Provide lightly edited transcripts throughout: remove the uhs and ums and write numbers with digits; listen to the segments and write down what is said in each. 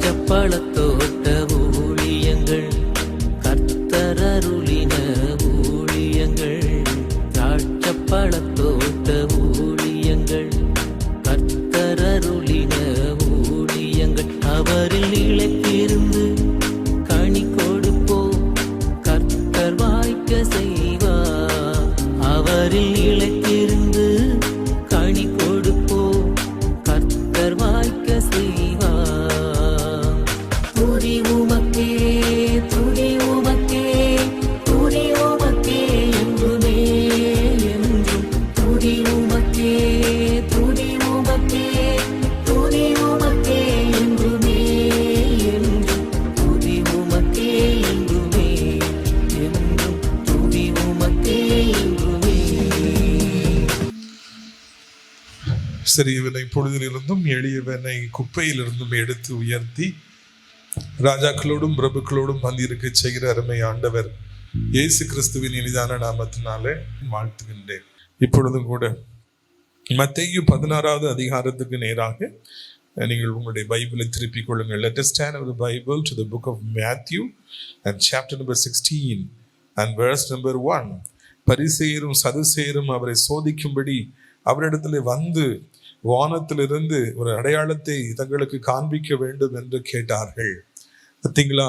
திராட்சப்பழத்தோட்ட ஊழியங்கள், கர்த்தரருளின ஊழியங்கள். திராட்சப்பழத்தோட்ட ஊழியங்கள், கர்த்தரருளின ஊழியங்கள். அவரில் நிலைத்திருந்து கனி கொடுப்போம், கர்த்தர் வாய்க்க செய்வார். அவரில் நிலைத்திருந்து கனி கொடுப்போம், கர்த்தர் வாய்க்க செய்வார். துதி உமக்கே, துதி உமக்கே, துதி உமக்கே என்றுமே என்றும். துதி உமக்கே, துதி உமக்கே, துதி உமக்கே என்றுமே என்றும். துதி உமக்கே என்றுமே என்றும். துதி உமக்கே என்றுமே. சிறியவனை பொழுதிலிருந்தும் எளியவனை குப்பையிலிருந்தும் எடுத்து உயர்த்தி ராஜாக்களோடும் பிரபுக்களோடும் வந்திருக்க செய்கிற அருமை ஆண்டவர் இயேசு கிறிஸ்துவின் இனிதான நாமத்தினாலே வாழ்த்துகின்றேன். இப்பொழுதும் கூட மத்தேயு 16வது அதிகாரத்துக்கு நேராக நீங்கள் உங்களுடைய பைபிளை திருப்பிக் கொள்ளுங்கள். Let us turn our Bible to the book of Matthew and chapter number 16 and verse number 1. பரிசேயரும் சதுசேயரும் அவரை சோதிக்கும்படி அவரிடத்தில் வந்து வானத்திலிருந்து ஒரு அடையாளத்தை தங்களுக்கு காண்பிக்க வேண்டும் என்று கேட்டார்கள். பார்த்தீங்களா,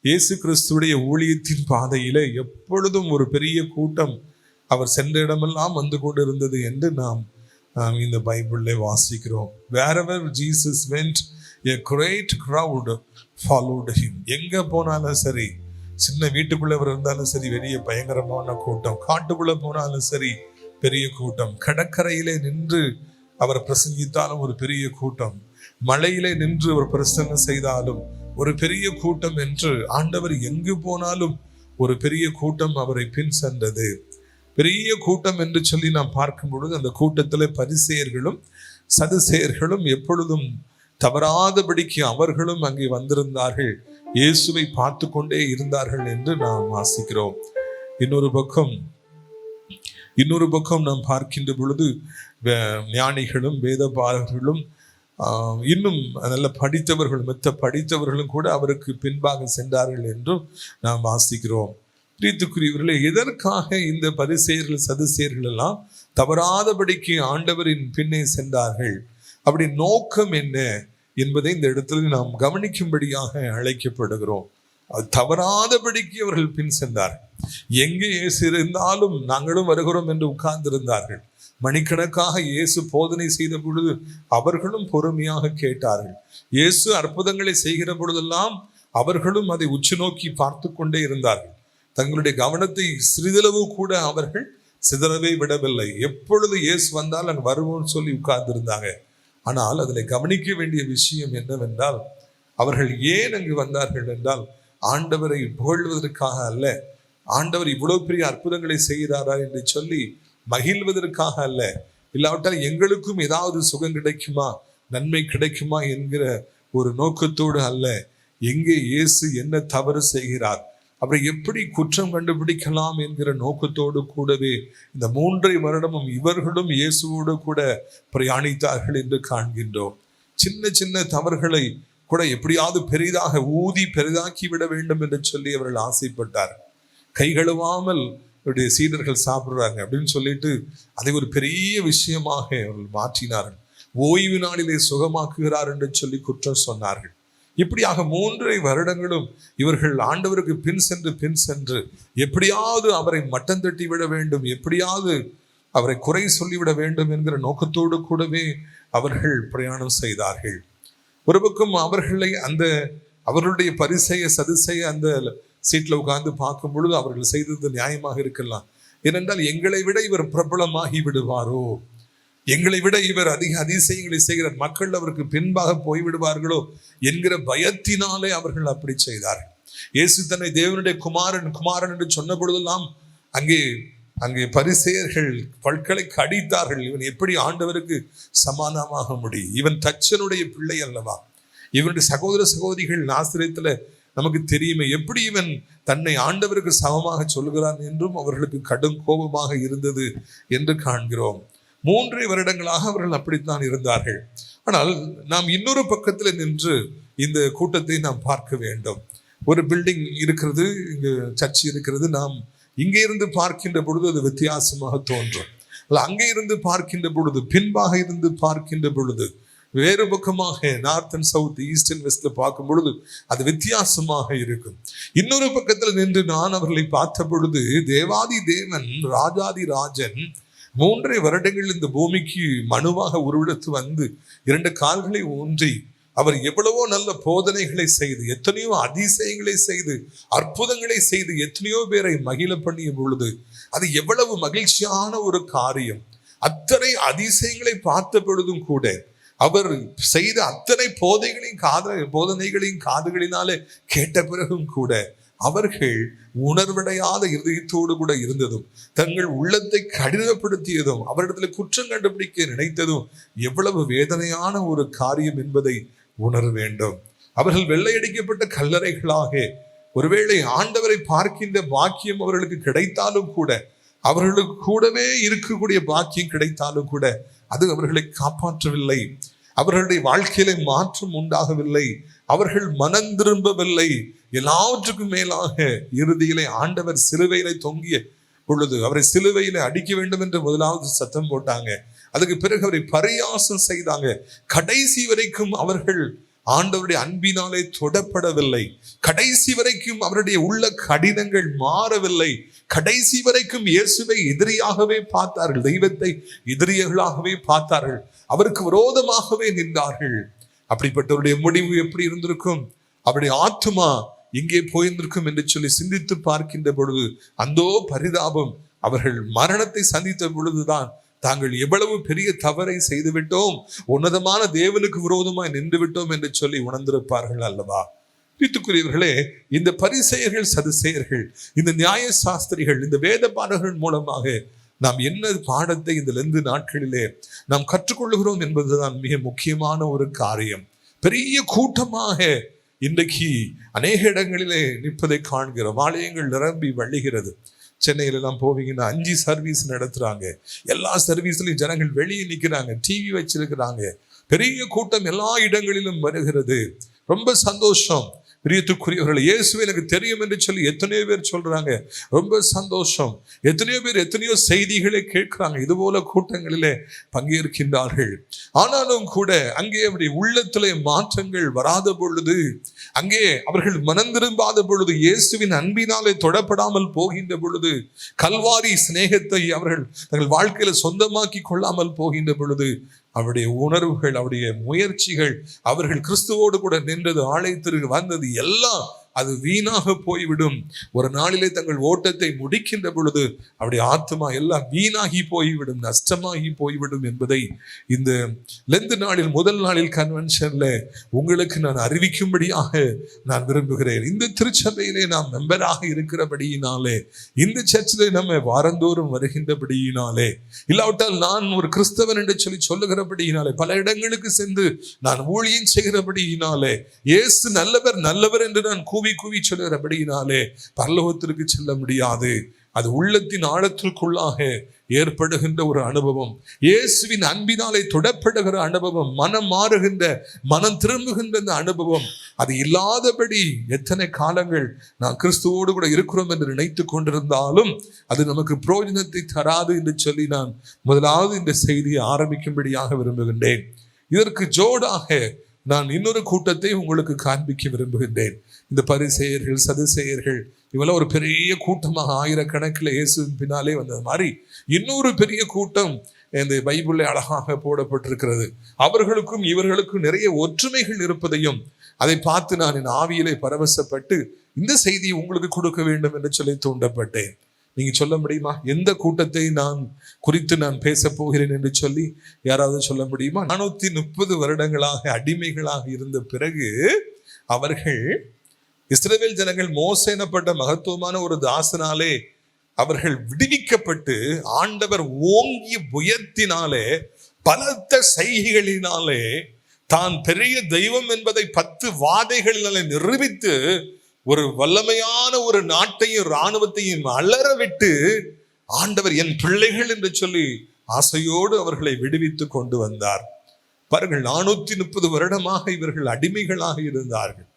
இயேசு கிறிஸ்துடைய ஊழியத்தின் பாதையிலே எப்பொழுதும் ஒரு பெரிய கூட்டம் அவர் சென்ற இடமெல்லாம் வந்து கொண்டிருந்தது என்று நாம் இந்த பைபிளில் வாசிக்கிறோம். Wherever Jesus went, a great crowd followed him. எங்க போனாலும் சரி, சின்ன வீட்டுக்குள்ள அவர் இருந்தாலும் சரி பெரிய பயங்கரமான கூட்டம், காட்டுக்குள்ள போனாலும் சரி பெரிய கூட்டம், கடற்கரையிலே நின்று அவர் பிரசங்கித்தாலும் ஒரு பெரிய கூட்டம், மலையிலே நின்று அவர் பிரசங்கம் செய்தாலும் ஒரு பெரிய கூட்டம் என்று ஆண்டவர் எங்கு போனாலும் ஒரு பெரிய கூட்டம் அவரை பின் சென்றது. பெரிய கூட்டம் என்று சொல்லி நாம் பார்க்கும் பொழுது அந்த கூட்டத்தில் பரிசேயர்களும் சதுசேயர்களும் எப்பொழுதும் தவறாதபடிக்கு அவர்களும் அங்கே வந்திருந்தார்கள், இயேசுவை பார்த்து கொண்டே இருந்தார்கள் என்று நாம் வாசிக்கிறோம். இன்னொரு பக்கம் நாம் பார்க்கின்ற பொழுது ஞானிகளும் வேதபாரகர்களும் இன்னும் நல்ல படித்தவர்களும் மெத்த படித்தவர்களும் கூட அவருக்கு பின்பாக சென்றார்கள் என்றும் நாம் வாசிக்கிறோம். பிரியத்துக்குரியவர்களே, எதற்காக இந்த பரிசேயர்கள் சதுசேயர்கள் எல்லாம் தவறாதபடிக்கு ஆண்டவரின் பின்னே சென்றார்கள்? அப்படி நோக்கம் என்ன என்பதை இந்த இடத்துல நாம் கவனிக்கும்படியாக அழைக்கப்படுகிறோம். அது தவறாதபடிக்கு அவர்கள் பின் சென்றார்கள். எங்கே இயேசு இருந்தாலும் நாங்களும் வருகிறோம் என்று உட்கார்ந்திருந்தார்கள். மணிக்கணக்காக இயேசு போதனை செய்த பொழுது அவர்களும் பொறுமையாக கேட்டார்கள். இயேசு அற்புதங்களை செய்கிற பொழுதெல்லாம் அவர்களும் அதை உற்று நோக்கி பார்த்து கொண்டே இருந்தார்கள். தங்களுடைய கவனத்தை சிறிதளவு கூட அவர்கள் சிதறவே விடவில்லை. எப்பொழுது இயேசு வந்தால் அங்கு வருவோம்னு சொல்லி உட்கார்ந்திருந்தாங்க. ஆனால் அதில் கவனிக்க வேண்டிய விஷயம் என்னவென்றால், அவர்கள் ஏன் அங்கு வந்தார்கள் என்றால், ஆண்டவரை புகழ்வதற்காக அல்ல, ஆண்டவர் இவ்வளவு பெரிய அற்புதங்களை செய்கிறாரா என்று சொல்லி மகிழ்வதற்காக அல்ல, இல்லாவிட்டால் எங்களுக்கும் ஏதாவது சுகம் கிடைக்குமா, நன்மை கிடைக்குமா என்கிற ஒரு நோக்கத்தோடு அல்ல. எங்கே இயேசு என்ன தவறு செய்கிறார், அவரை எப்படி குற்றம் கண்டுபிடிக்கலாம் என்கிற நோக்கத்தோடு கூடவே இந்த 3.5 வருடமும் இவர்களும் இயேசுவோடு கூட பிரயாணித்தார்கள் என்று காண்கின்றோம். சின்ன சின்ன தவறுகளை கூட எப்படியாவது பெரிதாக ஊதி பெரிதாக்கி விட வேண்டும் என்று சொல்லி அவர்கள் ஆசைப்பட்டார். கை கழுவாமல் அவருடைய சீடர்கள் சாப்பிடுறாங்க அப்படின்னு சொல்லிட்டு அதை ஒரு பெரிய விஷயமாக அவர்கள் மாற்றினார்கள். ஓய்வு நாளிலே சுகமாக்குகிறார் என்று சொல்லி குற்றம் சொன்னார்கள். இப்படியாக 3.5 வருடங்களும் இவர்கள் ஆண்டவருக்கு பின் சென்று எப்படியாவது அவரை மட்டம் தட்டி விட வேண்டும், எப்படியாவது அவரை குறை சொல்லிவிட வேண்டும் என்கிற நோக்கத்தோடு கூடவே அவர்கள் பிரயாணம் செய்தார்கள். ஒரு பக்கம் அவர்களை அவர்களுடைய பரிசெய சதுசெய அந்த சீட்டில் உட்கார்ந்து பார்க்கும் பொழுது அவர்கள் செய்தது நியாயமாக இருக்கலாம். ஏனென்றால் எங்களை விட இவர் பிரபலமாகி விடுவாரோ, எங்களை விட இவர் அதிக அதிசயங்களை செய்கிறார், மக்கள் அவருக்கு பின்பாக போய்விடுவார்களோ என்கிற பயத்தினாலே அவர்கள் அப்படி செய்தார்கள். இயேசு தன்னை தேவனுடைய குமாரன் என்று சொன்ன பொழுதெல்லாம் அங்கே பரிசேயர்கள் பற்களை கடித்தார்கள். இவன் எப்படி ஆண்டவருக்கு சமானமாக முடியும், இவன் தச்சனுடைய பிள்ளை அல்லவா, இவனுடைய சகோதர சகோதரிகள் நாசிரியத்துல நமக்கு தெரியுமே, எப்படி இவன் தன்னை ஆண்டவருக்கு சமமாக சொல்கிறான் என்றும் அவர்களுக்கு கடும் கோபமாக இருந்தது என்று காண்கிறோம். 3 வருடங்களாக அவர்கள் அப்படித்தான் இருந்தார்கள். ஆனால் நாம் இன்னொரு பக்கத்தில் நின்று இந்த கூட்டத்தை நாம் பார்க்க வேண்டும். ஒரு பில்டிங் இருக்கிறது, இங்கு சர்ச் இருக்கிறது. நாம் இங்கே இருந்து பார்க்கின்ற பொழுது அது வித்தியாசமாக தோன்றும். அங்கே இருந்து பார்க்கின்ற பொழுது, பின்பாக இருந்து பார்க்கின்ற பொழுது, வேறு பக்கமாக north and south, east and வெஸ்ட்ல பார்க்கும் பொழுது அது வித்தியாசமாக இருக்கும். இன்னொரு பக்கத்தில் நின்று நான் அவர்களை பார்த்த பொழுது, தேவாதி தேவன் ராஜாதி ராஜன் 3 வருடங்கள் இந்த பூமிக்கு மனுவாக உருவெடுத்து வந்து 2 கால்களை ஊன்றி அவர் எவ்வளவோ நல்ல போதனைகளை செய்து, எத்தனையோ அதிசயங்களை செய்து, அற்புதங்களை செய்து, எத்தனையோ பேரை மகிழ பண்ணிய பொழுது அது எவ்வளவு மகிழ்ச்சியான ஒரு காரியம். அத்தனை அதிசயங்களை பார்த்த பொழுதும் கூட, அவர் செய்த அத்தனை போதனைகளையும் காதுகளினாலே கேட்ட பிறகும் கூட அவர்கள் உணர்வடையாத இருதயத்தோடு கூட இருந்ததும், தங்கள் உள்ளத்தை கடினப்படுத்தியதும், அவரிடத்துல குற்றம் கண்டுபிடிக்க நினைத்ததும் எவ்வளவு வேதனையான ஒரு காரியம் என்பதை உணர வேண்டும். அவர்கள் வெள்ளையடிக்கப்பட்ட கல்லறைகளாக ஒருவேளை ஆண்டவரை பார்க்கின்ற பாக்கியம் அவர்களுக்கு கிடைத்தாலும் கூட, அவர்களுக்கு கூடவே இருக்கக்கூடிய பாக்கியம் கிடைத்தாலும் கூட அது அவர்களை காப்பாற்றவில்லை. அவர்களுடைய வாழ்க்கையில மாற்றம் உண்டாகவில்லை. அவர்கள் மனம் திரும்பவில்லை. எல்லாவற்றுக்கும் மேலாக இறுதியிலே ஆண்டவர் சிலுவையில தொங்கிய பொழுது அவரை சிலுவையில அடிக்க வேண்டும் என்று முதலாவது சத்தம் போட்டாங்க. அதுக்கு பிறகு அவரை பரியாசம் செய்தாங்க. கடைசி வரைக்கும் அவர்கள் ஆண்டவருடைய அன்பினாலே தொடப்படவில்லை. கடைசி வரைக்கும் அவருடைய உள்ள கடினங்கள் மாறவில்லை. கடைசி வரைக்கும் இயேசுவை எதிரியாகவே பார்த்தார்கள். தெய்வத்தை எதிரிகளாகவே பார்த்தார்கள். அவருக்கு விரோதமாகவே நின்றார்கள். அப்படிப்பட்டவருடைய முடிவு எப்படி இருந்திருக்கும்? அவருடைய ஆத்துமா எங்கே போயிருந்திருக்கும் என்று சொல்லி சிந்தித்து பார்க்கின்ற பொழுது அந்தோ பரிதாபம். அவர்கள் மரணத்தை சந்தித்த பொழுதுதான் தாங்கள் எவ்வளவு பெரிய தவறை செய்துவிட்டோம், உன்னதமான தேவனுக்கு விரோதமாய் நின்று விட்டோம் என்று சொல்லி உணர்ந்திருப்பார்கள் அல்லவா? பித்துக்குரியவர்களே, இந்த பரிசேயர்கள், சதுசேயர்கள், இந்த நியாய சாஸ்திரிகள், இந்த வேத பாடகர்கள் மூலமாக நாம் என்ன பாடத்தை இந்த லெந்து நாட்களிலே நாம் கற்றுக்கொள்ளுகிறோம் என்பதுதான் மிக முக்கியமான ஒரு காரியம். பெரிய கூட்டமாக இன்றைக்கு அநேக இடங்களிலே நிற்பதை காண்கிறோம். ஆலயங்கள் நிரம்பி வழிகிறது. சென்னையில எல்லாம் போவீங்கன்னா 5 சர்வீஸ் நடத்துறாங்க. எல்லா சர்வீஸ்லயும் ஜனங்கள் வெளியே நிற்கிறாங்க, டிவி வச்சிருக்கிறாங்க. பெரிய கூட்டம் எல்லா இடங்களிலும் வருகிறது. ரொம்ப சந்தோஷம். பிரியத்துக்குரியவர்கள், இயேசுவை எனக்கு தெரியும் என்று சொல்லி எத்தனையோ பேர் சொல்றாங்க. ரொம்ப சந்தோஷம். எத்தனையோ பேர் எத்தனையோ செய்திகளை கேட்கிறாங்க. இது போல கூட்டங்களிலே பங்கேற்கின்றார்கள். ஆனாலும் கூட அங்கே அப்படி உள்ளத்திலே மாற்றங்கள் வராத பொழுது, அங்கே அவர்கள் மனம் திரும்பாத பொழுது, இயேசுவின் அன்பினாலே தொடப்படாமல் போகின்ற பொழுது, கல்வாரி சிநேகத்தை அவர்கள் தங்கள் வாழ்க்கையில சொந்தமாக்கி கொள்ளாமல் போகின்ற பொழுது, அவருடைய உணர்வுகள், அவருடைய முயற்சிகள், அவர்கள் கிறிஸ்துவோடு கூட நின்றது, ஆலயத்திற்கு வந்தது எல்லாம் அது வீணாக போய்விடும். ஒரு நாளிலே தங்கள் ஓட்டத்தை முடிக்கின்ற பொழுது அவருடைய ஆத்மா எல்லாம் வீணாகி போய்விடும், நஷ்டமாகி போய்விடும் என்பதை இந்த லெந்து நாளில், முதல் நாளில் கன்வென்ஷன்ல உங்களுக்கு நான் அறிவிக்கும்படியாக நான் விரும்புகிறேன். இந்த திருச்சபையிலே நாம் மெம்பராக இருக்கிறபடியினாலே, இந்த சர்ச்சிலே நம்ம வாரந்தோறும் வருகின்றபடியினாலே, இல்லாவிட்டால் நான் ஒரு கிறிஸ்தவன் என்று சொல்லி சொல்லுகிறபடியினாலே, பல இடங்களுக்கு சென்று நான் ஊழியம் செய்கிறபடியினாலே, இயேசு நல்லவர் நல்லவர் என்று நான் கூவி சொல்லுகிறபடியினாலே பரலோகத்திற்கு செல்ல முடியாது. அது உள்ளத்தின் ஆழத்திற்குள்ளாக ஏற்படுகின்ற ஒரு அனுபவம், இயேசுவின் அன்பினாலே தொடப்படுகிற அனுபவம், மனம் மாறுகின்ற, மனம் திரும்புகின்ற அந்த அனுபவம், அது இல்லாதபடி எத்தனை காலங்கள் நான் கிறிஸ்துவோடு கூட இருக்கிறோம் என்று நினைத்து கொண்டிருந்தாலும் அது நமக்கு பிரயோஜனத்தை தராது என்று சொல்லி நான் முதலாவது இந்த செய்தியை ஆரம்பிக்கும்படியாக விரும்புகின்றேன். இதற்கு ஜோடாக நான் இன்னொரு கூட்டத்தை உங்களுக்கு காண்பிக்க விரும்புகின்றேன். இந்த பரிசேயர்கள், சதுசேயர்கள் இவெல்லாம் ஒரு பெரிய கூட்டமாக ஆயிரக்கணக்கில் இயேசுவின் பின்னாலே வந்தது மாதிரி இன்னொரு பெரிய கூட்டம் இந்த பைபிளில் அழகாக போடப்பட்டிருக்கிறது. அவர்களுக்கும் இவர்களுக்கும் நிறைய ஒற்றுமைகள் இருப்பதையும் அதை பார்த்து நான் என் ஆவியிலே பரவசப்பட்டு இந்த செய்தியை உங்களுக்கு கொடுக்க வேண்டும் என்று சொல்லி தூண்டப்பட்டேன். நீங்க சொல்ல முடியுமா எந்த கூட்டத்தை நான் குறித்து நான் பேச போகிறேன் என்று சொல்லி யாராவது சொல்ல முடியுமா? 430 வருடங்களாக அடிமைகளாக இருந்த பிறகு அவர்கள், இஸ்ரவேல் ஜனங்கள், மோசே எனப்பட்ட மகத்துவமான ஒரு தாசனாலே அவர்கள் விடுவிக்கப்பட்டு, ஆண்டவர் ஓங்கிய புயத்தினாலே, பலத்த செய்கைகளினாலே தான் பெரிய தெய்வம் என்பதை 10 வாதைகளினாலே நிரூபித்து ஒரு வல்லமையான ஒரு நாட்டையும் இராணுவத்தையும் அலற விட்டு, ஆண்டவர் என் பிள்ளைகள் என்று சொல்லி ஆசையோடு அவர்களை விடுவித்து கொண்டு வந்தார். பாருங்கள், 430 வருடமாக இவர்கள் அடிமைகளாக இருந்தார்கள்.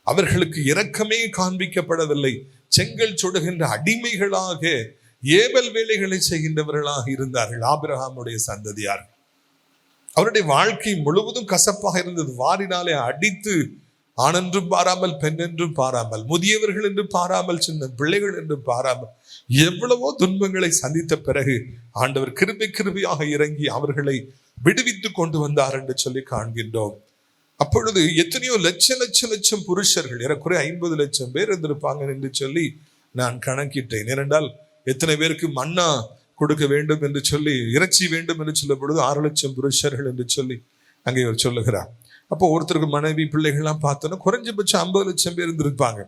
அவர்களுக்கு இரக்கமே காண்பிக்கப்படவில்லை. செங்கல் சுடுகின்ற அடிமைகளாக ஏவல் வேலைகளை செய்கின்றவர்களாக இருந்தார்கள் ஆபிரகாமுடைய சந்ததியார்கள். அவருடைய வாழ்க்கை முழுவதும் கசப்பாக இருந்தது. வாரினாலே அடித்து ஆணென்றும் பாராமல் பெண்ணென்றும் பாராமல், முதியவர்கள் என்று பாராமல், சின்ன பிள்ளைகள் என்று பாராமல் எவ்வளவோ துன்பங்களை சந்தித்த பிறகு ஆண்டவர் கிருபையாக இறங்கி அவர்களை விடுவித்து கொண்டு வந்தார் என்று சொல்லி காண்கின்றோம். அப்பொழுது எத்தனையோ லட்சம் புருஷர்கள், ஏறக்குறைய 50 லட்சம் பேர் இருந்திருப்பாங்க என்று சொல்லி நான் கணக்கிட்டேன். ஏனென்றால் எத்தனை பேருக்கு மன்னா கொடுக்க வேண்டும் என்று சொல்லி, இறைச்சி வேண்டும் என்று சொல்லும் பொழுது 6 லட்சம் புருஷர்கள் என்று சொல்லி அங்கே அவர் சொல்லுகிறார். அப்போ ஒருத்தருக்கு மனைவி பிள்ளைகள்லாம் பார்த்தோன்னா குறைஞ்சபட்சம் 50 லட்சம் பேர் இருந்திருப்பாங்க.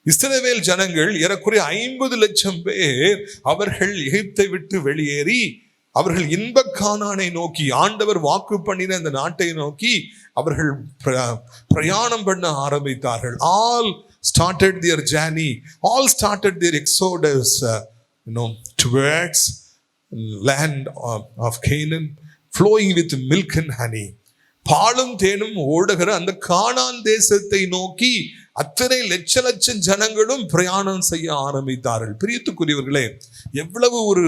இஸ்ரவேல் ஜனங்கள் ஏறக்குறைய 50 லட்சம் பேர் அவர்கள் எகிப்தை விட்டு வெளியேறி அவர்கள் இன்ப கானானை நோக்கி, ஆண்டவர் வாக்கு பண்ணின அந்த நாட்டை நோக்கி அவர்கள் பிரயாணம் பண்ண ஆரம்பித்தார்கள். All started their journey, all started their exodus, towards land of Canaan, flowing with milk and honey. பாலும் தேனும் ஓடுகிற அந்த கானான் தேசத்தை நோக்கி அத்தனை லட்சம் ஜனங்களும் பிரயாணம் செய்ய ஆரம்பித்தார்கள். பிரியத்துக்குரியவர்களே, எவ்வளவு ஒரு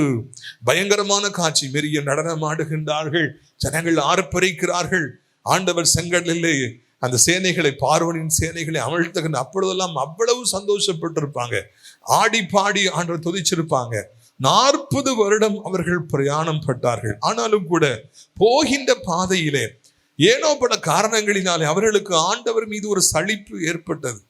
பயங்கரமான காட்சி! மெரிய நடனம் ஆடுகின்றார்கள், ஜனங்கள் ஆர்ப்பரிக்கிறார்கள். ஆண்டவர் செங்கடலிலே அந்த சேனைகளை, பார்வோனின் சேனைகளை அமிழ்த்துகின்ற அப்பொழுதெல்லாம் அவ்வளவு சந்தோஷப்பட்டிருப்பாங்க, ஆடி பாடி ஆண்டவர் துதிச்சிருப்பாங்க. 40 வருடம் அவர்கள் பிரயாணம் பட்டார்கள். ஆனாலும் கூட போகின்ற பாதையிலே ஏனோ பல காரணங்களினாலே அவர்களுக்கு ஆண்டவர் மீது ஒரு சலிப்பு ஏற்பட்டது,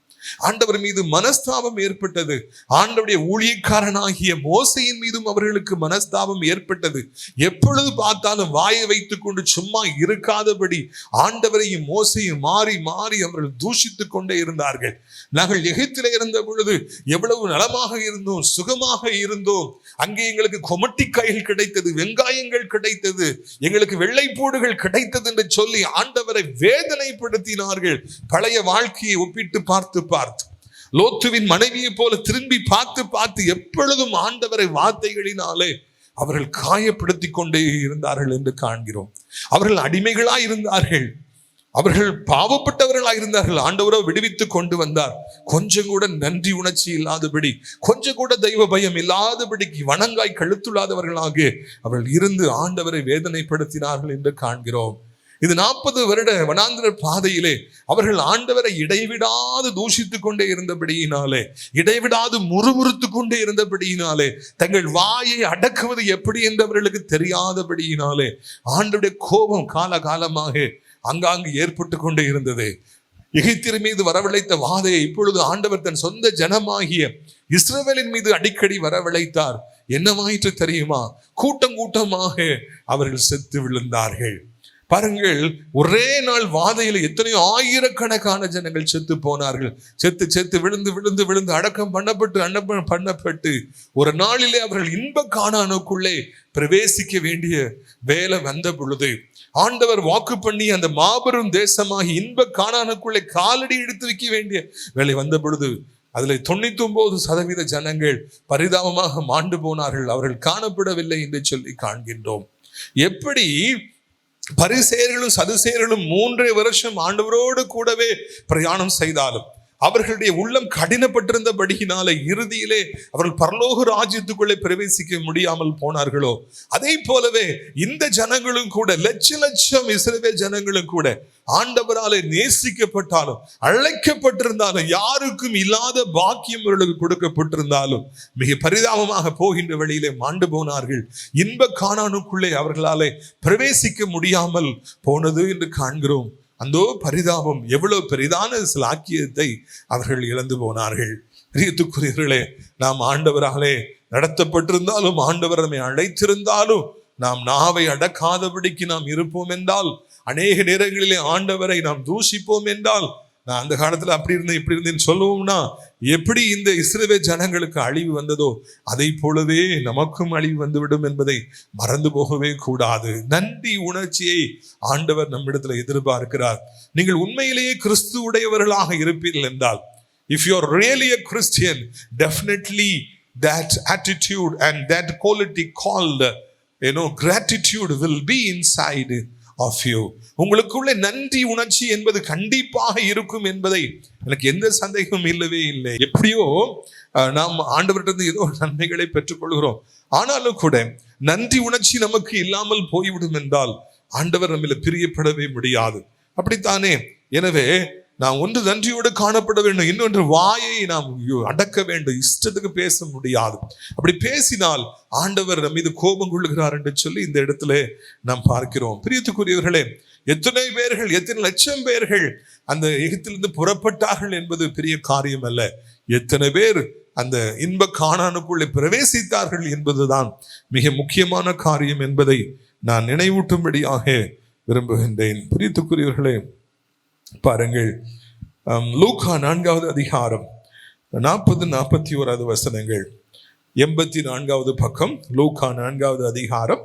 ஆண்டவர் மீது மனஸ்தாபம் ஏற்பட்டது. ஆண்டவருடைய ஊழியக்காரனாகிய மோசையின் மீதும் அவர்களுக்கு மனஸ்தாபம் ஏற்பட்டது. எப்பொழுது பார்த்தாலும் வாயை வைத்துக் கொண்டு சும்மா இருக்காதபடி ஆண்டவரையும் மோசையும் மாறி மாறி அவர்கள் தூஷித்துக் கொண்டே இருந்தார்கள். நாங்கள் எகிப்திலே இருந்த பொழுது எவ்வளவு நலமாக இருந்தோம், சுகமாக இருந்தோம். அங்கே எங்களுக்கு கொமட்டிக்காய்கள் கிடைத்தது, வெங்காயங்கள் கிடைத்தது, எங்களுக்கு வெள்ளைப்பூடுகள் கிடைத்தது என்று சொல்லி ஆண்டவரை வேதனைப்படுத்தினார்கள். பழைய வாழ்க்கையை ஒப்பிட்டு பார்த்து லோத்துவின் மனைவியை போல திரும்பி பார்த்து எப்பொழுதும் ஆண்டவரை வார்த்தைகளினாலே அவர்கள் காயப்படுத்தி கொண்டே இருந்தார்கள் என்று காண்கிறோம். அவர்கள் அடிமைகளாய் இருந்தார்கள், அவர்கள் பாவப்பட்டவர்களாக இருந்தார்கள். ஆண்டவரோ விடுவித்து கொண்டு வந்தார். கொஞ்சம் கூட நன்றி உணர்ச்சி இல்லாதபடி, கொஞ்சம் கூட தெய்வ பயம் இல்லாதபடிக்கு வணங்காய் கழுத்துள்ளாதவர்களாக அவர்கள் இருந்து ஆண்டவரை வேதனைப்படுத்தினார்கள் என்று காண்கிறோம். இது 40 வருட வனாந்திர பாதையிலே அவர்கள் ஆண்டவரை இடைவிடாது தூஷித்துக் கொண்டே இருந்தபடியினாலே, இடைவிடாது முறுமுறுத்து கொண்டே இருந்தபடியினாலே, தங்கள் வாயை அடக்குவது எப்படி என்று அவர்களுக்கு தெரியாதபடியினாலே ஆண்டவருடைய கோபம் காலகாலமாக அங்காங்கு ஏற்பட்டு கொண்டே இருந்தது. எகிப்தியர் மீது வரவழைத்த வாதையை இப்பொழுது ஆண்டவர் தன் சொந்த ஜனமாகிய இஸ்ரவேலின் மீது அடிக்கடி வரவழைத்தார். என்னவாயிற்று தெரியுமா? கூட்டம் கூட்டமாக அவர்கள் செத்து விழுந்தார்கள். பாருங்கள், ஒரே நாள் வாதையில எத்தனையோ ஆயிரக்கணக்கான ஜனங்கள் செத்து போனார்கள். செத்து விழுந்து அடக்கம் பண்ணப்பட்டு ஒரு நாளிலே அவர்கள் இன்ப கானானுக்குள்ளே பிரவேசிக்க வேண்டிய வேலை வந்த பொழுது, ஆண்டவர் வாக்கு பண்ணி அந்த மாபெரும் தேசமாகி இன்ப கானானுக்குள்ளே காலடி எடுத்து வைக்க வேண்டிய வேலை வந்த பொழுது அதில் 99% ஜனங்கள் பரிதாபமாக மாண்டு போனார்கள். அவர்கள் காணப்படவில்லை என்று சொல்லி காண்கின்றோம். எப்படி பரிசேயர்களும் சதுசேயர்களும் 3 வருஷம் ஆண்டவரோடு கூடவே பிரயாணம் செய்தாலும் அவர்களுடைய உள்ளம் கடினப்பட்டிருந்தபடியினாலே இறுதியிலே அவர்கள் பரலோக ராஜ்யத்துக்குள்ளே பிரவேசிக்க முடியாமல் போனார்களோ, அதே போலவே இந்த ஜனங்களும் கூட லட்சம் இஸ்ரவேல் ஜனங்களும் கூட ஆண்டவராலே நேசிக்கப்பட்டாலும், அழைக்கப்பட்டிருந்தாலும், யாருக்கும் இல்லாத பாக்கியம் அவர்களுக்கு கொடுக்கப்பட்டிருந்தாலும் மிக பரிதாபமாக போகின்ற வழியிலே மாண்டு போனார்கள். இன்ப கானானுக்குள்ளே அவர்களாலே பிரவேசிக்க முடியாமல் போனது என்று காண்கிறோம். அந்த பரிதாபம் எவ்வளவு பெரிதான சிலாக்கியத்தை அவர்கள் இழந்து போனார்கள். பிரியத்துக்குரியவர்களே, நாம் ஆண்டவராலே நடத்தப்பட்டிருந்தாலும், ஆண்டவர் நம்மை அழைத்திருந்தாலும், நாம் நாவை அடக்காதபடிக்கு நாம் இருப்போம் என்றால், அநேக நேரங்களிலே ஆண்டவரை நாம் தூஷிப்போம் என்றால், நான் அந்த காலத்துல அப்படி இருந்தேன் இப்படி இருந்தேன்னு சொல்லுவோம்னா, எப்படி இந்த இஸ்ரவேல் ஜனங்களுக்கு அழிவு வந்ததோ அதை போலவே நமக்கும் அழிவு வந்துவிடும் என்பதை மறந்து போகவே கூடாது. நன்றி உணர்ச்சியை ஆண்டவர் நம்மிடத்துல எதிர்பார்க்கிறார். நீங்கள் உண்மையிலேயே கிறிஸ்து உடையவர்களாக இருப்பீர்கள் என்றால், if you are really a Christian, definitely that attitude and that quality called gratitude will be inside of you. உங்களுக்குள்ளே நன்றி உணர்ச்சி என்பது கண்டிப்பாக இருக்கும் என்பதை எனக்கு எந்த சந்தேகமும் இல்லவே இல்லை. எப்படியோ நாம் ஆண்டவரிடமிருந்து ஏதோ நன்மைகளை பெற்றுக்கொள்கிறோம். ஆனாலும் கூட நன்றி உணர்ச்சி நமக்கு இல்லாமல் போய்விடும் என்றால் ஆண்டவர் நம்மில் பிரியப்படவே முடியாது. அப்படித்தானே? எனவே நாம் ஒன்று நன்றியோடு காணப்பட வேண்டும், இன்னொன்று வாயை நாம் அடக்க வேண்டும். இஷ்டத்துக்கு பேச முடியாது. அப்படி பேசினால் ஆண்டவர் நம் மீது கோபம் கொள்ளுகிறார் என்று சொல்லி இந்த இடத்துல நாம் பார்க்கிறோம். பிரியத்துக்குரியவர்களே, எத்தனை பேர்கள், எத்தனை லட்சம் பேர்கள் அந்த எகிப்திலிருந்து புறப்பட்டார்கள் என்பது பெரிய காரியம் அல்ல. எத்தனை பேர் அந்த இன்ப கானானுக்குள்ளே பிரவேசித்தார்கள் என்பதுதான் மிக முக்கியமான காரியம் என்பதை நான் நினைவூட்டும்படியாக விரும்புகின்றேன். பிரியத்துக்குரியவர்களே, பாருங்கள், லூக்கா 4வது அதிகாரம் 40-41 வசனங்கள். 84வது பக்கம், லூக்கா 4வது அதிகாரம்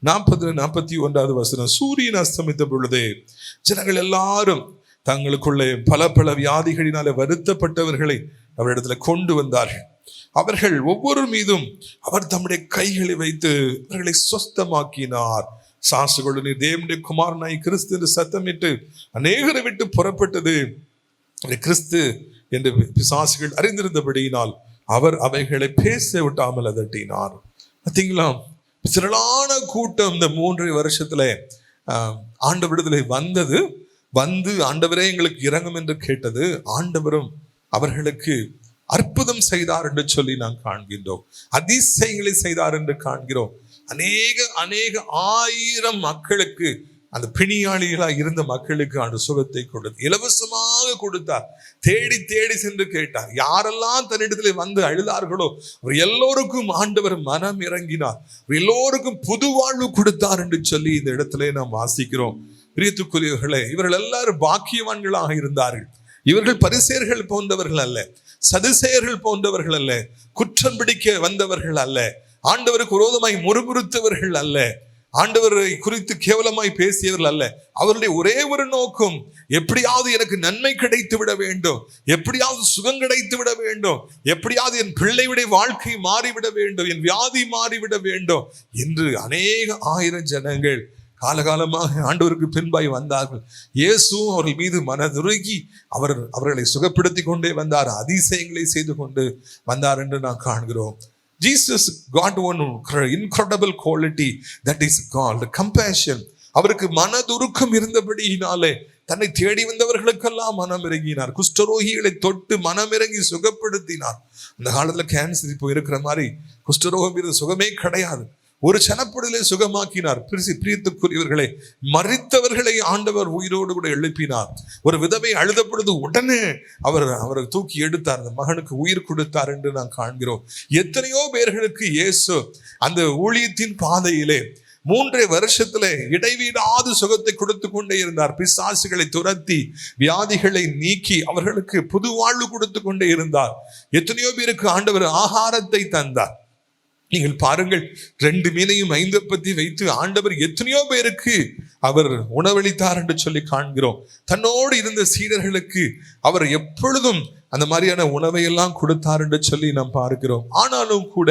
40-41 வசனம். சூரியன் அஸ்தமித்த பொழுதே ஜனங்கள் எல்லாரும் தங்களுக்குள்ளே பல வியாதிகளினாலே வருத்தப்பட்டவர்களை அவரிடத்துல கொண்டு வந்தார்கள். அவர்கள் ஒவ்வொரு மீதும் அவர் தம்முடைய கைகளை வைத்து அவர்களை சொஸ்தமாக்கினார். சாசுகளு நீர் தேவனுடைய குமாரனாய் கிறிஸ்து என்று சத்தமிட்டு அநேகரை விட்டு புறப்பட்டது கிறிஸ்து என்று பிசாசுகள் அறிந்திருந்தபடியினால் அவர் அவைகளை பேச விட்டாமல் அதட்டினார். பார்த்தீங்களா? திரளான கூட்டம் இந்த 3 வருஷத்துல ஆண்டவரிடத்துல வந்து ஆண்டவரே எங்களுக்கு இறங்கும் என்று கேட்டது. ஆண்டவரும் அவர்களுக்கு அற்புதம் செய்தார் என்று சொல்லி நாம் காண்கின்றோம். அதிசயங்களை செய்தார் என்று காண்கிறோம். அநேக 1000 மக்களுக்கு, அந்த பிணியாளிகளாக இருந்த மக்களுக்கு அந்த சுகத்தை கொடுத்து இலவசமாக கொடுத்தார். தேடி சென்று கேட்டார். யாரெல்லாம் தன்னிடத்தில் வந்து அழுதார்களோ அவர் எல்லோருக்கும் ஆண்டவர் மனம் இறங்கினார். எல்லோருக்கும் புது வாழ்வு கொடுத்தார் என்று சொல்லி இந்த இடத்துல நாம் வாசிக்கிறோம். பிரியத்துக்குரியவர்களே, இவர்கள் எல்லாரும் பாக்கியவான்களாக இருந்தார்கள். இவர்கள் பரிசேயர்கள் போன்றவர்கள் அல்ல, சதுசேயர்கள் போன்றவர்கள் அல்ல, குற்றம் பிடிக்க வந்தவர்கள் அல்ல, ஆண்டவருக்கு விரோதமாய் முறுமுறுத்தவர்கள் அல்ல, ஆண்டவரை குறித்து கேவலமாய் பேசியவர்கள் அல்ல. அவருடைய ஒரே ஒரு நோக்கம், எப்படியாவது எனக்கு நன்மை கிடைத்து விட வேண்டும், எப்படியாவது சுகம் கிடைத்து விட வேண்டும், எப்படியாவது என் பிள்ளையுடைய வாழ்க்கை மாறிவிட வேண்டும், என் வியாதி மாறிவிட வேண்டும் என்று அநேக 1000 ஜனங்கள் காலகாலமாக ஆண்டவருக்கு பின்பாய் வந்தார்கள். இயேசுவும் அவர்கள் மீது மனதுருகி அவர்களை சுகப்படுத்தி கொண்டே வந்தார், அதிசயங்களை செய்து கொண்டு வந்தார் என்று நாம் காண்கிறோம். Jesus got one incredible quality that is called compassion. அவருக்கு மனதுருக்கம் இருந்தபடியினாலே தன்னை தேடி வந்தவர்களுக்கெல்லாம் மனம் இறங்கினார். குஷ்டரோகிகளை தொட்டு மனம் இறங்கி சுகப்படுத்தினார். அந்த காலத்துல கேன்சர் இப்போ இருக்கிற மாதிரி குஷ்டரோகம் இருந்த சுகமே கிடையாது. ஒரு சனப்பொழுதிலே சுகமாக்கினார். பிரியத்துக்குரியவர்களே, மரித்தவர்களை ஆண்டவர் உயிரோடு கூட எழுப்பினார். ஒரு விதவை அழுத பொழுது உடனே அவரை தூக்கி எடுத்தார், அந்த மகனுக்கு உயிர் கொடுத்தார் என்று நாம் காண்கிறோம். எத்தனையோ பேர்களுக்கு இயேசு அந்த ஊழியத்தின் பாதையிலே 3 வருஷத்துல இடைவிடாது சுகத்தை கொடுத்து கொண்டே இருந்தார். பிசாசுகளை துரத்தி வியாதிகளை நீக்கி அவர்களுக்கு புது வாழ்வு கொடுத்து கொண்டே இருந்தார். எத்தனையோ பேருக்கு ஆண்டவர் ஆகாரத்தை தந்தார். நீங்கள் பாருங்கள், 2 மீனையும் 5 அப்பத்தை வைத்து ஆண்டவர் எத்தனையோ பேருக்கு அவர் உணவளித்தார் என்று சொல்லி காண்கிறோம். தன்னோடு இருந்த சீடர்களுக்கு அவர் எப்பொழுதும் அந்த மாதிரியான உணவை எல்லாம் கொடுத்தார் என்று சொல்லி நாம் பார்க்கிறோம். ஆனாலும் கூட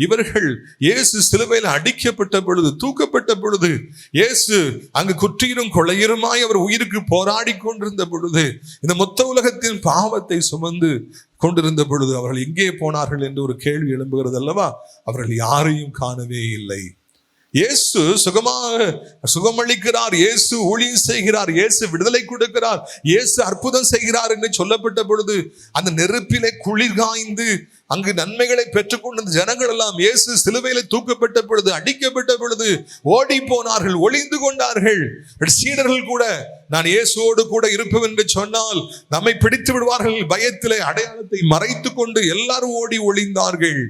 இவர்கள் இயேசு சிலுவையில் அடிக்கப்பட்ட பொழுது, தூக்கப்பட்ட பொழுது, இயேசு அங்கு குற்றியும் கொலையுமாய் அவர் உயிருக்கு போராடி கொண்டிருந்த பொழுது, இந்த மொத்த உலகத்தின் பாவத்தை சுமந்து கொண்டிருந்த பொழுது அவர்கள் எங்கே போனார்கள் என்று ஒரு கேள்வி எழும்புகிறது அல்லவா? அவர்கள் யாரையும் காணவே இல்லை. இயேசு சுகமளிக்கிறார், இயேசு ஊழியம் செய்கிறார், இயேசு விடுதலை கொடுக்கிறார், இயேசு அற்புதம் செய்கிறார் என்று சொல்லப்பட்ட பொழுது அந்த நெருப்பிலே குளிர் காய்ந்து அங்கு நன்மைகளை பெற்றுக்கொண்ட ஜனங்கள் எல்லாம் இயேசு சிலுவையில தூக்கப்பட்ட பொழுது, அடிக்கப்பட்ட பொழுது ஓடி போனார்கள், ஒளிந்து கொண்டார்கள். சீடர்கள் கூட நான் இயேசுவோடு கூட இருப்பேன் என்று சொன்னால் நம்மை பிடித்து விடுவார்கள் பயத்திலே அடையாளத்தை மறைத்து கொண்டு எல்லாரும் ஓடி ஒளிந்தார்கள்.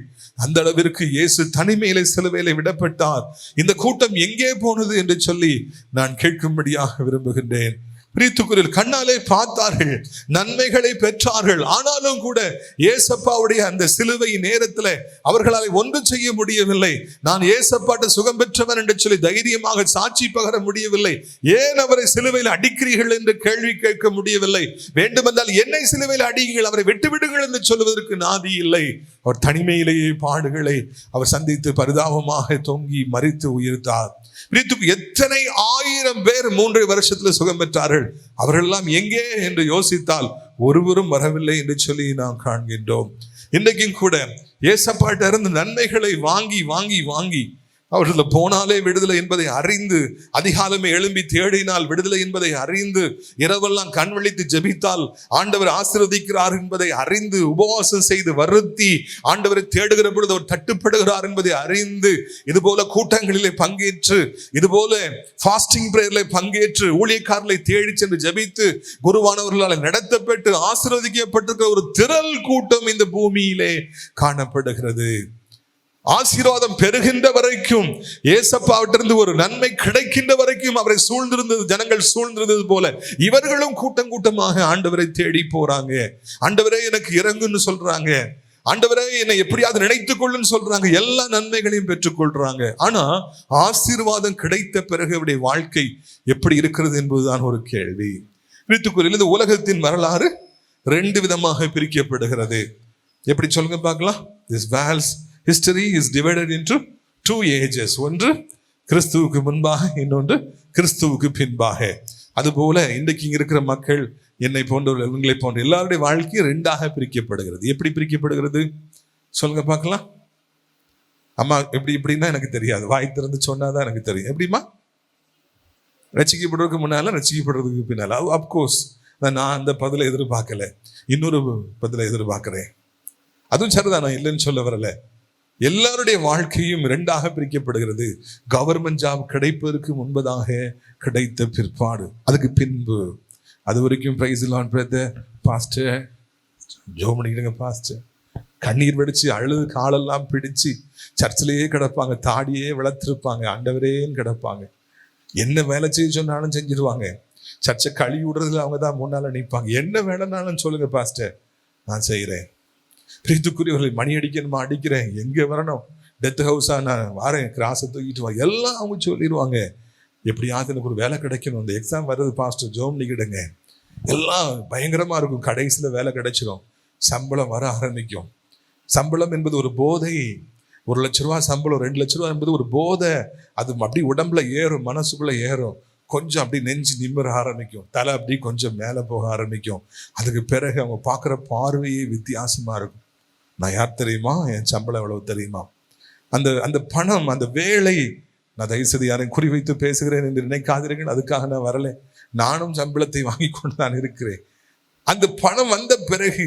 அந்த அளவிற்கு இயேசு தனிமையிலே சிலுவையிலே விடப்பட்டார். இந்த கூட்டம் எங்கே போனது என்று சொல்லி நான் கேட்கும்படியாக விரும்புகின்றேன். பிரியத்துக்குரிய, கண்ணாலே பார்த்தார்கள், நன்மைகளை பெற்றார்கள். ஆனாலும் கூட ஏசப்பாவுடைய அந்த சிலுவை நேரத்தில் அவர்களால் ஒன்றும் செய்ய முடியவில்லை. நான் ஏசப்பாட்ட சுகம் பெற்றவன் என்று சொல்லி தைரியமாக சாட்சி பகர முடியவில்லை. ஏன் அவரை சிலுவையில் அடிக்கிறீர்கள் என்று கேள்வி கேட்க முடியவில்லை. வேண்டுமென்றால் என்னை சிலுவையில் அடியுங்கள், அவரை விட்டுவிடுங்கள் என்று சொல்வதற்கு நாதி இல்லை. அவர் தனிமையிலேயே பாடுகளை அவர் சந்தித்து பரிதாபமாக தொங்கி மரித்து உயிர்த்தார். எத்தனை 1000 பேர் 3 வருஷத்துல சுகம் பெற்றார்கள். அவர்கள் எல்லாம் எங்கே என்று யோசித்தால் ஒருவரும் வரவில்லை என்று சொல்லி நாம் காண்கின்றோம். இன்றைக்கும் கூட ஏசப்பாட்ட இருந்து நன்மைகளை வாங்கி வாங்கி வாங்கி அவர்கள் போனாலே விடுதலை என்பதை அறிந்து, அதிகாலமே எழும்பி தேடினால் விடுதலை என்பதை அறிந்து, இரவெல்லாம் கண் விழித்து ஜெபித்தால் ஆண்டவர் ஆசீர்வதிக்கிறார் என்பதை அறிந்து, உபவாசம் செய்து வருத்தி ஆண்டவரை தேடுகிற பொழுது அவர் தட்டுப்படுகிறார் என்பதை அறிந்து, இதுபோல கூட்டங்களிலே பங்கேற்று, இதுபோல ஃபாஸ்டிங் பிரேயர்ல பங்கேற்று, ஊழியக்காரர்களை தேடி சென்று ஜெபித்து குருவானவர்களால் நடத்தப்பட்டு ஆசீர்வதிக்கப்பட்டிருக்கிற ஒரு திரள் கூட்டம் இந்த பூமியிலே காணப்படுகிறது. ஆசீர்வாதம் பெறுகின்ற வரைக்கும், ஏசப்பாவிட்டிருந்து ஒரு நன்மை கிடைக்கின்ற வரைக்கும் அவரை சூழ்ந்திருந்தது, ஜனங்கள் சூழ்ந்திருந்தது போல இவர்களும் கூட்டம் கூட்டமாக ஆண்டவரை தேடி போறாங்க. ஆண்டவரே எனக்கு இறங்குன்னு சொல்றாங்க, ஆண்டவரே என்னை எப்படியாவது நினைத்துக் கொள்ளுன்னு சொல்றாங்க, எல்லா நன்மைகளையும் பெற்றுக்கொள்றாங்க. ஆனா ஆசீர்வாதம் கிடைத்த பிறகு அவருடைய வாழ்க்கை எப்படி இருக்கிறது என்பதுதான் ஒரு கேள்வி. இந்த உலகத்தின் வரலாறு 2 விதமாக பிரிக்கப்படுகிறது. எப்படி சொல்லுங்க பார்க்கலாம். This world's history is divided into 2 ages. ஒன்று கிறிஸ்துவுக்கு முன்பாக, இன்னொன்று கிறிஸ்துவுக்கு பின்பாக. அதுபோல இன்றைக்கு இருக்கிற மக்கள், என்னை போன்றவர்கள், உங்களை போன்ற எல்லாருடைய வாழ்க்கையும் 2ஆக பிரிக்கப்படுகிறது. எப்படி பிரிக்கப்படுகிறது சொல்லுங்க பார்க்கலாம். அம்மா எப்படின்னா எனக்கு தெரியாது, வாய் திறந்து சொன்னாதான் எனக்கு தெரியும். எப்படிமா? ரசிக்கப்படுறதுக்கு முன்னால, ரசிக்கப்படுறதுக்கு பின்னால. அப்கோர்ஸ் நான் அந்த பதிலை எதிர்பார்க்கல, இன்னொரு பதிலை எதிர்பார்க்கிறேன். அதுவும் சரிதான், நான் இல்லைன்னு சொல்ல வரல. எல்லாருடைய வாழ்க்கையும் 2ஆக பிரிக்கப்படுகிறது. கவர்மெண்ட் ஜாப் கிடைப்பதற்கு முன்பதாக, கிடைத்த பிற்பாடு, அதுக்கு பின்பு. அது வரைக்கும் பிரைஸ் லார்ட் பிரதர், பாஸ்டர் ஜெபம் பண்ணிடுங்க பாஸ்டர், கண்ணீர் வெடிச்சு அழுது காலெல்லாம் பிடிச்சு சர்ச்சிலேயே கிடப்பாங்க, தாடியே வளர்த்துருப்பாங்க, ஆண்டவரேன்னு கிடப்பாங்க. என்ன வேலை செய்ய சொன்னாலும் செஞ்சிருவாங்க. சர்ச்சை கழுவி விடுறதுல அவங்க தான் முன்னால நிற்பாங்க. என்ன வேலைனாலும் சொல்லுங்க பாஸ்டர், நான் செய்கிறேன். பிரித்துக்குரியவர்களை மணி அடிக்கணுமா, அடிக்கிறேன். எங்கே வரணும், டெத் ஹவுஸா, நான் வாரேன், கிராஸை தூக்கிட்டு வா, எல்லாம் அவங்க சொல்லிடுவாங்க. எப்படியாவது எனக்கு ஒரு வேலை கிடைக்கணும், அந்த எக்ஸாம் வருது பாஸ்டர், ஜோம் நிக்கிடுங்க. எல்லாம் பயங்கரமாக இருக்கும். கடைசியில் வேலை கிடைச்சிடும், சம்பளம் வர ஆரம்பிக்கும். சம்பளம் என்பது ஒரு போதை. 1 லட்ச ரூபா சம்பளம், 2 லட்ச ரூபா என்பது ஒரு போதை. அது அப்படி உடம்புல ஏறும், மனசுக்குள்ளே ஏறும். கொஞ்சம் அப்படி நெஞ்சு நிமிர ஆரம்பிக்கும், தலை அப்படி கொஞ்சம் மேலே போக ஆரம்பிக்கும். அதுக்கு பிறகு அவங்க பார்க்குற பார்வையே வித்தியாசமாக இருக்கும். நான் யார் தெரியுமா, என் சம்பளம் எவ்வளவு தெரியுமா, அந்த பணம், அந்த வேலை. நான் தயவுசெய்து யாரையும் குறிவைத்து பேசுகிறேன் என்று நினைக்காதீர்கள், அதுக்காக நான் வரலை. நானும் சம்பளத்தை வாங்கி கொண்டு தான் இருக்கிறேன். அந்த பணம் வந்த பிறகு,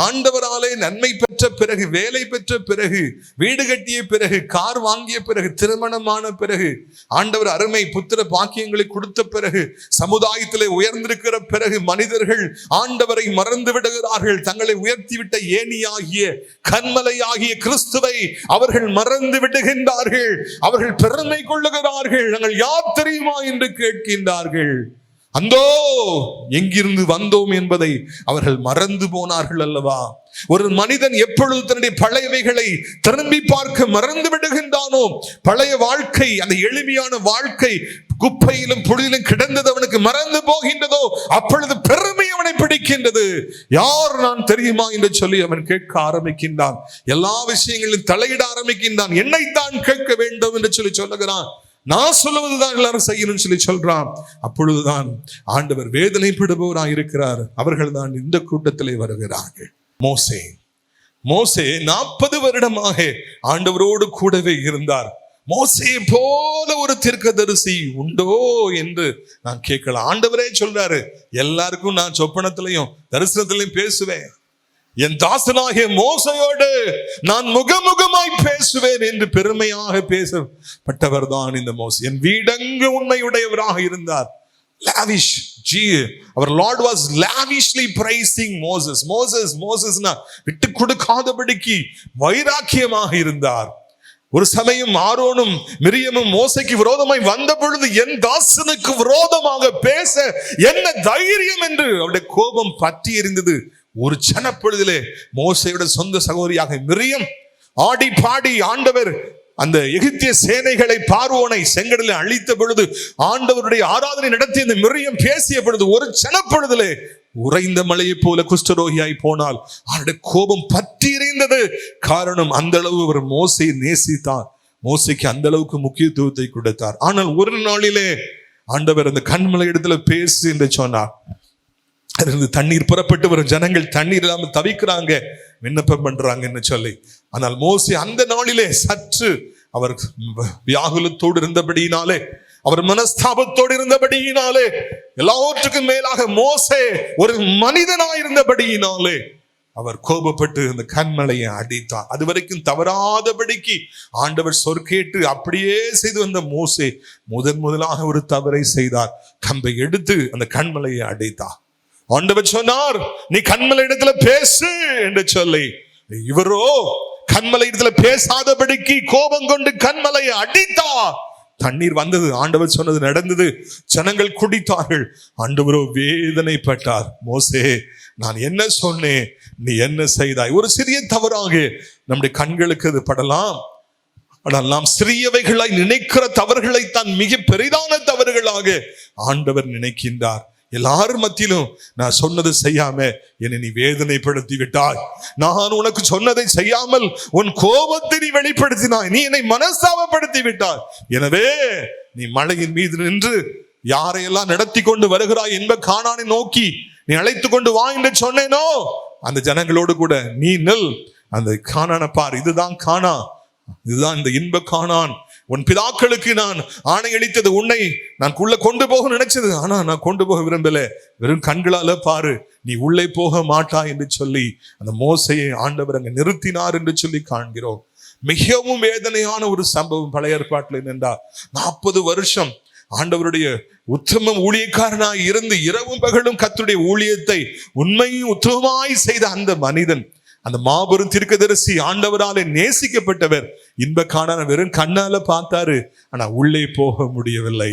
ஆண்டவராலே நன்மை பெற்ற பிறகு, வேலை பெற்ற பிறகு, வீடு கட்டிய பிறகு, கார் வாங்கிய பிறகு, திருமணமான பிறகு, ஆண்டவர் அருமை புத்திர பாக்கியங்களை கொடுத்த பிறகு, சமுதாயத்திலே உயர்ந்திருக்கிற பிறகு, மனிதர்கள் ஆண்டவரை மறந்து விடுகிறார்கள். தங்களை உயர்த்திவிட்ட ஏணியாகிய, கன்மலையாகிய கிறிஸ்துவை அவர்கள் மறந்து விடுகின்றார்கள். அவர்கள் பெருமை கொள்ளுகிறார்கள். நாங்கள் யார் தெரியுமா என்று கேட்கின்றார்கள். அந்தோ எங்கிருந்து வந்தோம் என்பதை அவர்கள் மறந்து போனார்கள் அல்லவா. ஒரு மனிதன் எப்பொழுது தன்னுடைய பழையவைகளை திரும்பி பார்க்க மறந்து விடுகின்றானோ, பழைய வாழ்க்கை, அந்த எளிமையான வாழ்க்கை குப்பையிலும் புழுதிலும் கிடந்தது அவனுக்கு மறந்து போகின்றதோ, அப்பொழுது பெருமை அவனை பிடிக்கின்றது. யார் நான் தெரியுமா என்று சொல்லி அவன் கேட்க ஆரம்பிக்கின்றான். எல்லா விஷயங்களிலும் தலையிட ஆரம்பிக்கின்றான். என்னைத்தான் கேட்க வேண்டும் என்று சொல்லி சொல்லுகிறான். நான் சொல்லுவதுதான் எல்லாரும் செய்யணும்னு சொல்லி சொல்றான். அப்பொழுதுதான் ஆண்டவர் வேதனைப்படுபவராக இருக்கிறார். அவர்கள் தான் இந்த கூட்டத்திலே வருகிறார்கள். மோசே 40 வருடமாக ஆண்டவரோடு கூடவே இருந்தார். மோசே போல ஒரு தீர்க்கதரிசி உண்டோ என்று நான் கேட்கலாம். ஆண்டவரே சொல்றாரு, எல்லாருக்கும் நான் சொப்பனத்திலையும் தரிசனத்திலையும் பேசுவேன். என் தாசனாகிய மோசையோடு நான் முகமுகமாய் பேசுவேன் என்று பெருமையாக பேசப்பட்டவர் தான் இந்த மோசே. என் வீடங்கு உண்மையுடையவராக இருந்தார். Lavish. Our Lord was lavishly praising Moses. மோசஸ்னா விட்டு கொடுக்காதபடிக்கு வைராக்கியமாக இருந்தார். ஒரு சமயம் ஆரோனும் மிரியமும் மோசைக்கு விரோதமாய் வந்த பொழுது, என் தாசனுக்கு விரோதமாக பேச என்ன தைரியம் என்று அவருடைய கோபம் பற்றி எரிந்தது. ஒரு சனப்பொழுதிலே மோசையோட சொந்த சகோதரியாக மிரியம் ஆடி பாடி ஆண்டவர் அந்த எகிப்திய சேனைகளை, பார்வோனை செங்கடலில் அழித்த பொழுது, ஆண்டவருடைய ஆராதனை நடத்திய அந்த மிரியம் பேசிய பொழுது, ஒரு சனப்பொழுதிலே உறைந்த மலையை போல குஷ்டரோகியாய் போனால் அவருடைய கோபம் பற்றி எறிந்தது. காரணம், அந்த அளவு அவர் மோசையை நேசித்தார். மோசைக்கு அந்த அளவுக்கு முக்கியத்துவத்தை கொடுத்தார். ஆனால் ஒரு நாளிலே ஆண்டவர் அந்த கண்மலை இடத்துல பேசு என்று சொன்னார். அதிலிருந்து தண்ணீர் புறப்பட்டு வரும். ஜனங்கள் தண்ணீர் இல்லாமல் தவிக்கிறாங்க, விண்ணப்பம் பண்றாங்கன்னு சொல்லி. ஆனால் மோசே அந்த நாளிலே சற்று அவர் வியாகுலத்தோடு இருந்தபடியினாலே, அவர் மனஸ்தாபத்தோடு இருந்தபடியினாலே, எல்லாவற்றுக்கும் மேலாக மோசே ஒரு மனிதனாய் இருந்தபடியினாலே அவர் கோபப்பட்டு அந்த கண்மலையை அடித்தார். அது வரைக்கும் தவறாதபடிக்கு ஆண்டவர் சொற்கேட்டு அப்படியே செய்து வந்த மோசே முதலாக ஒரு தவறை செய்தார். கம்பை எடுத்து அந்த கண்மலையை அடித்தார். ஆண்டவர் சொன்னார், நீ கண்மலை இடத்துல பேசு என்று சொல்லி, இவரோ கண்மலை இடத்துல பேசாதபடிக்கு கோபம் கொண்டு கண்மலையை அடித்தார். தண்ணீர் வந்தது, ஆண்டவர் சொன்னது நடந்தது, ஜனங்கள் குடித்தார்கள். ஆண்டவரோ வேதனைப்பட்டார். மோசே, நான் என்ன சொன்னேன், நீ என்ன செய்தாய்? ஒரு சிறிய தவறாக நம்முடைய கண்களுக்கு அது படலாம். ஆனால் நாம் சிறியவைகளாய் நினைக்கிற தவறுகளைத்தான் மிக பெரிதான தவறுகளாக ஆண்டவர் நினைக்கின்றார். எல்லாரும் மத்தியிலும் நான் சொன்னதை செய்யாம என்னை நீ வேதனைப்படுத்தி விட்டாய். நான் உனக்கு சொன்னதை செய்யாமல் உன் கோபத்தை நீ வெளிப்படுத்தினாய். நீ என்னை மனஸ்தாபப்படுத்தி விட்டாய். எனவே நீ மலையின் மீது நின்று யாரையெல்லாம் நடத்தி கொண்டு வருகிறாய் என்ப கானானை நோக்கி நீ அழைத்து கொண்டு வா என்று சொன்னேனோ, அந்த ஜனங்களோடு கூட நீ நில், அந்த கானானை பார். இதுதான் கானா, இதுதான் இந்த இன்ப கானான். உன் பிதாக்களுக்கு நான் ஆணையளித்தது, உன்னை நான் உள்ள கொண்டு போக நினைச்சது, ஆனா நான் கொண்டு போக விரும்பல, வெறும் கண்களால பாரு, நீ உள்ளே போக மாட்டாய் என்று சொல்லி அந்த மோசையை ஆண்டவர் அங்க நிறுத்தினார் என்று சொல்லி காண்கிறோம். மிகவும் வேதனையான ஒரு சம்பவம் பழைய ஏற்பாட்டில் என்னென்றா, 40 வருஷம் ஆண்டவருடைய உத்தம ஊழியக்காரனாய் இருந்து இரவும் பகலும் கர்த்தருடைய ஊழியத்தை உண்மையும் உத்தமமாய் செய்த அந்த மனிதன், அந்த மாபெரும் தீர்க்கதரிசி, ஆண்டவராலே நேசிக்கப்பட்டவர், இன்ப காணான வெறும் கண்ணால பார்த்தாரு, ஆனா உள்ளே போக முடியவில்லை.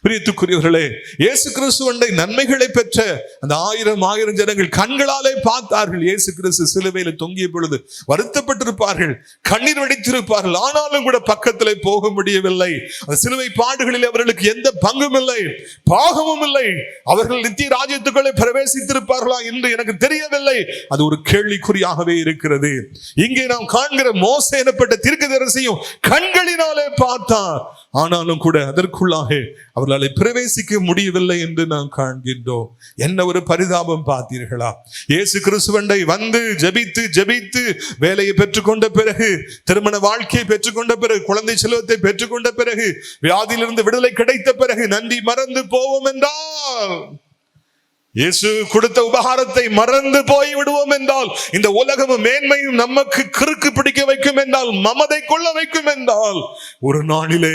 பிரியத்துக்குரியவர்களே, இயேசு கிறிஸ்துவண்டை நன்மைகளை பெற்ற அந்த ஆயிரம் ஜனங்கள் கண்களாலே பார்த்தார்கள். இயேசு கிறிஸ்து சிலுவையில தொங்கிய பொழுது வருத்தப்பட்டிருப்பார்கள், கண்ணீர் வடித்திருப்பார்கள். ஆனாலும் கூட பக்கத்திலே போக முடியவில்லை. அந்த சிலுவை பாடுகளில் அவர்களுக்கு எந்த பங்கும் இல்லை, பாகமும் இல்லை. அவர்கள் நித்திய ராஜ்யத்துக்குள்ளே பிரவேசித்திருப்பார்களா என்று எனக்கு தெரியவில்லை. அது ஒரு கேள்விக்குறியாகவே இருக்கிறது. இங்கே நாம் காண்கிற மோசே எனப்பட்ட தீர்க்கதரிசியும் கண்களினாலே பார்த்தார். ஆனாலும் கூட அதற்குள்ளாக அவர்களால் பிரவேசிக்க முடியவில்லை என்று நாம் காண்கின்றோம். என்ன ஒரு பரிதாபம் பார்த்தீர்களா? இயேசு கிறிஸ்துவண்டை வந்து ஜெபித்து வேலையை பெற்றுக்கொண்ட பிறகு, திருமண வாழ்க்கையை பெற்றுக்கொண்ட பிறகு, குழந்தை செல்வத்தை பெற்றுக்கொண்ட பிறகு, வியாதியிலிருந்து விடுதலை கிடைத்த பிறகு நன்றி மறந்து போவோம் என்றால், இயேசு கொடுத்த உபகாரத்தை மறந்து போய் விடுவோம் என்றால், இந்த உலகமும் மேன்மையும் நமக்கு கிறுக்கு பிடிக்க வைக்கும் என்றால், மமதை கொள்ள வைக்கும் என்றால், ஒரு நாளிலே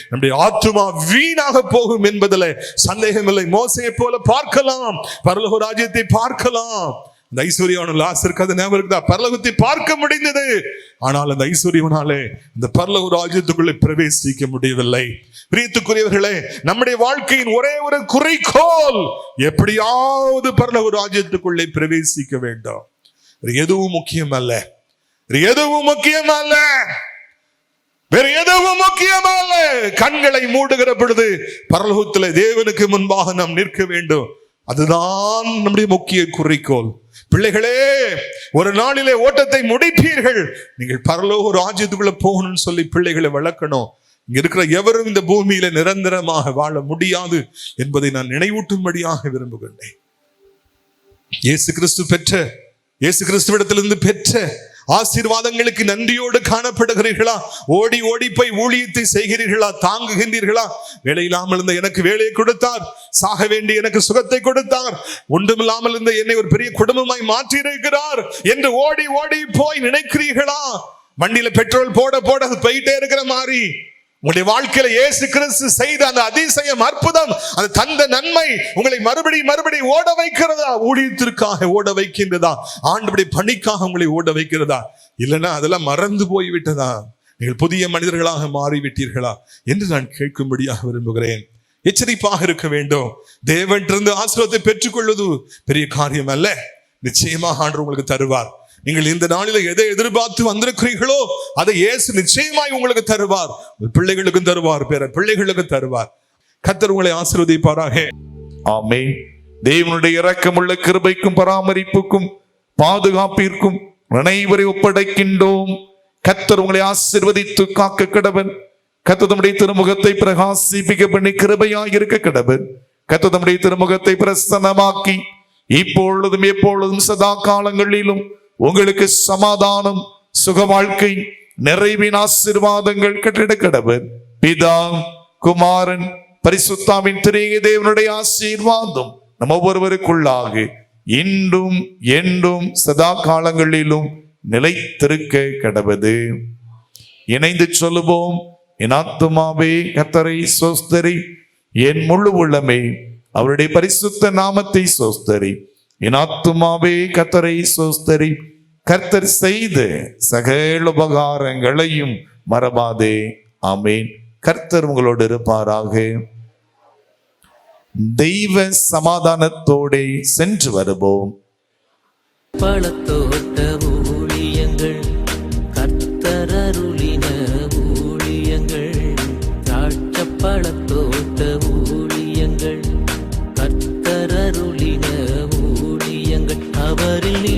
நம்முடைய ஆத்துமா வீணாக போகும் என்பதில் சந்தேகமில்லை. மோசையை போல பார்க்கலாம், பரலோக ராஜ்யத்தை பார்க்கலாம். அந்த ஐஸ்வர்யவான லாசருக்கு அது ஞாபகம் இருக்குதா? பரலோகத்தை பார்க்க முடிந்தது, ஆனால் அந்த ஐஸ்வர்யவனாலே அந்த பரலோக ராஜ்யத்துக்குள்ளே பிரவேசிக்க முடியவில்லை. பிரியத்துக்குரியவர்களே, நம்முடைய வாழ்க்கையின் ஒரே ஒரு குறிக்கோள், எப்படியாவது பரலோக ராஜ்யத்துக்குள்ளே பிரவேசிக்க வேண்டும். எதுவும் முக்கியம் அல்ல, எதுவும் முக்கியம் அல்ல, வேறு எதுவும் முக்கியமல்ல. கண்களை மூடுகிற பொழுது பரலோகத்திலே தேவனுக்கு முன்பாக நாம் நிற்க வேண்டும். அதுதான் நம்முடைய முக்கிய குறிக்கோள். பிள்ளைகளே, ஒரு நாளிலே ஓட்டத்தை முடிப்பீர்கள். நீங்கள் பரலோக ராஜ்யத்துக்குள்ள போகணும்னு சொல்லி பிள்ளைகளை வளர்க்கணும். இங்க இருக்கிற எவரும் இந்த பூமியில நிரந்தரமாக வாழ முடியாது என்பதை நான் நினைவூட்டும்படியாக விரும்புகின்றேன். இயேசு கிறிஸ்துவிடத்திலிருந்து பெற்ற ஆசீர்வாதங்களுக்கு நன்றியோடு காணப்படுகிறீர்களா? ஓடி ஓடி போய் ஊழியத்தை செய்கிறீர்களா? தாங்குகின்றீர்களா? வேலை இல்லாமல் இருந்த எனக்கு வேலையை கொடுத்தார், சாக வேண்டிய எனக்கு சுகத்தை கொடுத்தார், ஒன்றுமில்லாமல் இருந்த என்னை ஒரு பெரிய குடும்பமாய் மாற்றி இருக்கிறார் என்று ஓடி ஓடி போய் நினைக்கிறீர்களா? வண்டியில பெட்ரோல் போட போட போயிட்டே இருக்கிற மாதிரி உங்களுடைய வாழ்க்கையில இயேசு கிறிஸ்து செய்த அந்த அதிசயம், அற்புதம், அந்த தந்த நன்மை உங்களை மறுபடியும் ஓட வைக்கிறதா? ஊழியத்திற்காக ஓட வைக்கின்றதா? ஆண்டவருடைய பணிக்காக உங்களை ஓட வைக்கிறதா? இல்லைன்னா அதெல்லாம் மறந்து போய்விட்டதா? நீங்கள் புதிய மனிதர்களாக மாறிவிட்டீர்களா என்று நான் கேட்கும்படியாக விரும்புகிறேன். எச்சரிப்பாக இருக்க வேண்டும். தேவனிடமிருந்து ஆசீர்வாதத்தை பெற்றுக்கொள்வது பெரிய காரியம் அல்ல. நிச்சயமாக ஆண்டவர் உங்களுக்கு தருவார். நீங்கள் இந்த நாளில எதை எதிர்பார்த்து வந்திருக்கிறீர்களோ அதை இயேசு நிச்சயமாய் உங்களுக்கு தருவார். பிள்ளைகளுக்கும் தருவார், பிற பிள்ளைகளுக்கும் தருவார். கர்த்தர் உங்களை ஆசீர்வதிப்பாராக. ஆமென். தேவனுடைய இரக்கமுள்ள கிருபைக்கும் பராமரிப்புக்கும் பாதுகாப்பிற்கும் அனைவரை ஒப்படைக்கின்றோம். கர்த்தர் உங்களை ஆசீர்வதித்து காக்க கடவர். கர்த்தர் தம்முடைய திருமுகத்தை பிரகாசிப்பிக்க பண்ணி கிருபையாய் இருக்க கடவர். கர்த்தர் தம்முடைய திருமுகத்தை பிரசன்னமாக்கி இப்பொழுதும் எப்பொழுதும் சதா காலங்களிலும் உங்களுக்கு சமாதானம், சுக வாழ்க்கை, நிறைவின் ஆசீர்வாதங்கள் கட்டிட கடவர். பிதா, குமாரன், பரிசுத்தாவின் திரியேக தேவனுடைய ஆசீர்வாதம் நம்ம ஒவ்வொருவருக்குள்ளாக இன்றும் என்றும் சதா காலங்களிலும் நிலைத்திருக்க கடவது. இணைந்து சொல்லுவோம். என் ஆத்துமாவே கர்த்தரை ஸ்தோத்திரி, என் முழு உள்ளமே அவருடைய பரிசுத்த நாமத்தை ஸ்தோத்திரி. என் ஆத்துமாவே கர்த்தரை ஸ்தோத்திரி, கர்த்தர் செய்த சகல உபகாரங்களையும் மறவாதே. ஆமேன். கர்த்தர் உங்களோடு இருப்பாராக. தெய்வ சமாதானத்தோടെ சென்று வருவோம். பழத்தோட்ட ஊழியங்கள், கர்த்தர் அருளின ஊழியங்கள். திராட்சை பழத்தோட்ட ஊழியங்கள், கர்த்தர் அருளின ஊழியங்கள். அவரில்